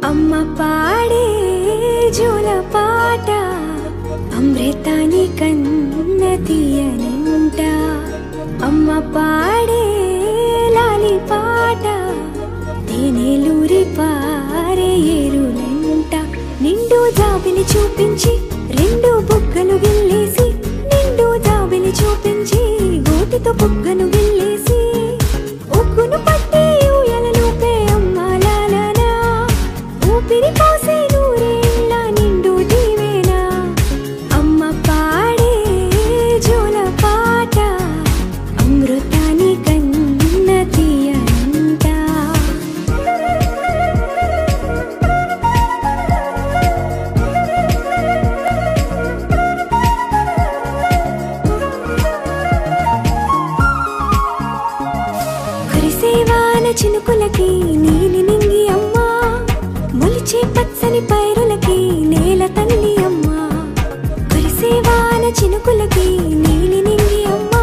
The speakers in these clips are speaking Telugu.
అమ్మ పాడే జోల పాట అమృతాని కన్న తీయనంట. అమ్మ పాడే లాలి పాట తేనెలూరి పారే ఏరులంట. నిండు జాబిలి చూపించి రెండు బుగ్గలు గిల్లేసి, నిండు జాబిలి చూపించి గోటితో బుగ్గను గిల్లేసి, ఉగ్గును పట్టి ఊయలలోపే అమ్మ లాలనా, ఊపిరి పోసే నూరేళ్ళ నిండు దీవేనా. అమ్మ పాడే జోల పాట అమృతాని కన్న తీయనంట. కురిసేవాన చినుకులకి నీలి నింగి అమ్మ, మొలిచే పచ్చని పైరులకి నేల తల్లి అమ్మ. కురిసేవాన చినుకులకి నీలి నింగి అమ్మ,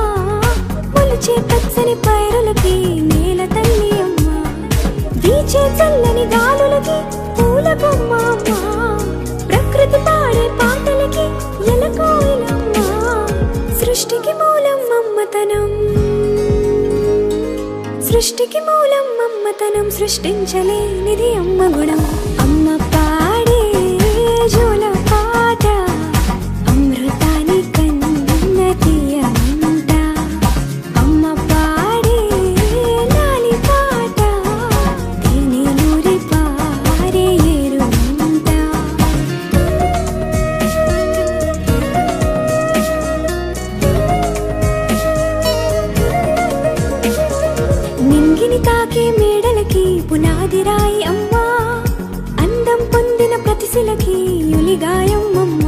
మొలిచే పచ్చని పైరులకి నేల తల్లి అమ్మ. వీచే చల్లని గాలులకి పూల బొమ్మ అమ్మ, ప్రకృతి పాడే పాటలకి ఎలకోయిలమ్మ. సృష్టికి మూలం అమ్మతనం, సృష్టికి మూలం అమ్మతనం, సృష్టించలేనిది అమ్మ గుణం. అమ్మ పాడే జోల పాట అమృతాని కన్న తీయనంట. అమ్మ పాడే లాలి పాట తేనెలూరి పారే ఏరులంట. నింగిని తాకే మేడలకి పునాది రాయి అమ్మ, అందం పొందిన ప్రతిశిలకి యులిగాయం అమ్మ.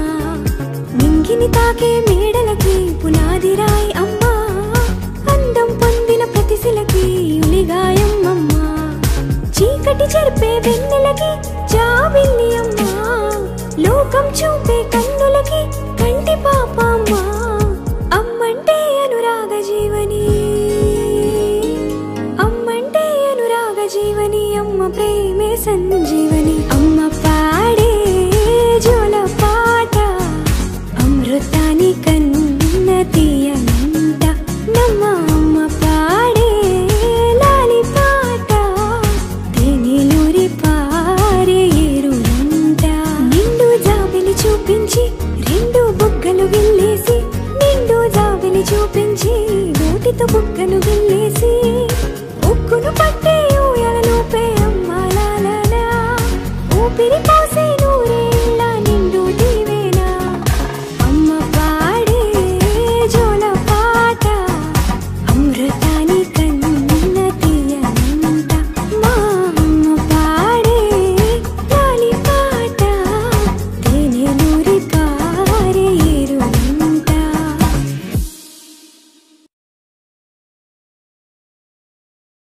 నింగిని తాకే మేడలకి పునాది రాయి అమ్మ, అందం పొందిన ప్రతిశిలకి యులిగాయం అమ్మ. చీకటి చెరిపే వెన్నెలకి జాబిల్లి అమ్మ, లోకం చూపే కన్నులకి కంటి పాప అమ్మ. అమ్మంటే అనురాగ జీవని, అమ్మంటే అనురాగ జీవని, అమ్మ ప్రేమే సంజీవని. అమ్మ పాడే జోల పాట అమృతాని కన్న తీయనంట. నమ్మ అమ్మ పాడే లాలి పాట తేనెలూరి పారే ఏరులంట. నిండు జాబిలి చూపించి రెండు బుగ్గలు గిల్లేసి, నిండు జాబిలి చూపించి గోటితో బుగ్గను గిల్లేసి,